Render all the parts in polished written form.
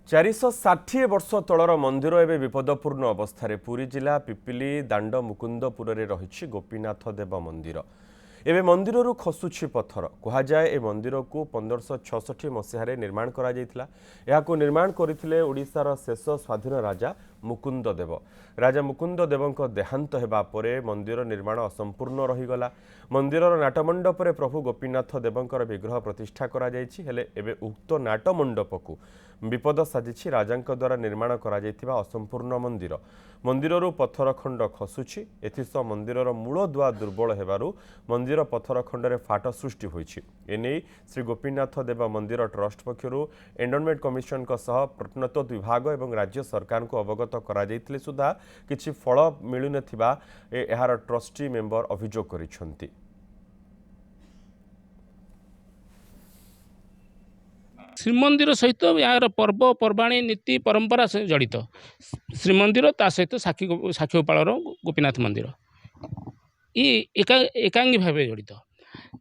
460 वर्ष तलर मंदिर एवं विपदपूर्ण अवस्था पुरी जिला पिपिली दांड मुकुंदपुर में रही गोपीनाथ देव मंदिर एवं मंदिर खसुची पत्थर कहुए ए मंदिर को 1566 मसीह निर्माण करा निर्माण करथिले ओडिशार शेष स्वाधीन राजा मुकुंद देव। राजा मुकुंद देवଙ୍କ देहांत हेबा परे मंदिर निर्माण असंपूर्ण रहीगला। मंदिर नाटमंडप रे प्रभु गोपीनाथ देवंकर विग्रह प्रतिष्ठा करा जायछि हेले एबे उक्त नाटमंडप को विपद साजिछि राजांक द्वारा निर्माण करा जायथिबा असंपूर्ण मंदिर। मंदिररु पत्थर खंड खसुछि एथिस मंदिरर मूल दुआ दुर्बल हेबारु मंदिर पत्थर खंडरे फाट सृष्टि होइछि। एने श्री गोपीनाथ देव मंदिर ट्रस्ट पक्षरु एंडोनमेंट कमिशन का सह प्रत्नतत्व विभाग एवं राज्य सरकार को अवगत करा जायथिले सुधा किछि फल मिलु नथिबा एहार ट्रस्टी मेंबर अभियोग करिसंती। श्रीमंदिर सहित यार पर्व पर्वाणी नीति परंपरा से जड़ित श्रीमंदिर ता सहित साक्षी गोपाल गोपीनाथ मंदिर ये एकांगी भाव जड़ित।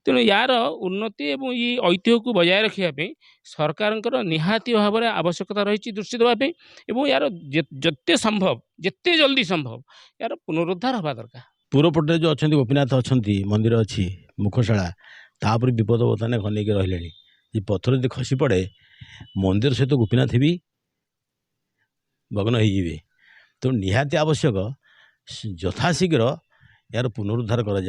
तेणु यार उन्नति एवं ये ऐतिह्य को बजाय रखापी सरकार निहाती भाव में आवश्यकता रही दृष्टि देवाई और यार जिते संभव जिते जल्दी संभव यार पुनरुद्धार हवा दरकार। पूर्वपटे जो अच्छा गोपीनाथ अच्छा मंदिर अच्छी मुखशाला तापर विपद बर्तमान घनक रही ये पत्थर यदि खसी पड़े मंदिर सहित गोपीनाथ भी भग्न हो तो निहाती आवश्यक यथाशीघ्र यार पुनरुद्धार करा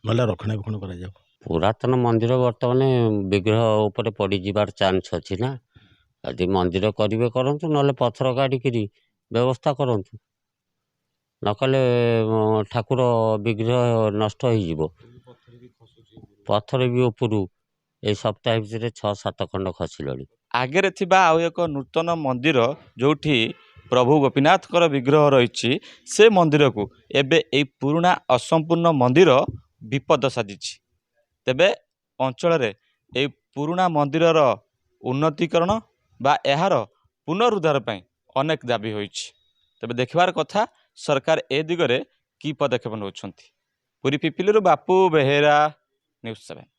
ना रक्षणाबेक्षण करा। पुरातन मंदिर बर्तमान विग्रह उपर पड़ जाबार चान्स अच्छी ना यदि मंदिर करेंगे करंतु ना पत्थर काढ़ी व्यवस्था करंतु नकले ठाकुर विग्रह नष्ट हो पत्थर भी उपरू ए सप्ताह भितर 6-7 खंड खसिल। आगे आउ एक नूतन मंदिर जोठी प्रभु गोपीनाथ विग्रह रही से मंदिर को एबे ए पुराना असंपूर्ण मंदिर विपद साजी तेबे अंचल ए पुराना मंदिरर उन्नतीकरण बा एहार पुनरुद्धार ପାଇଁ अनेक दाबी होइछि। तेबे देखबार कथा सरकार ए दिगरे की पदक्षेप नौछंती। पुरी पिपिली बापू बेहेरा न्यूज़ 7।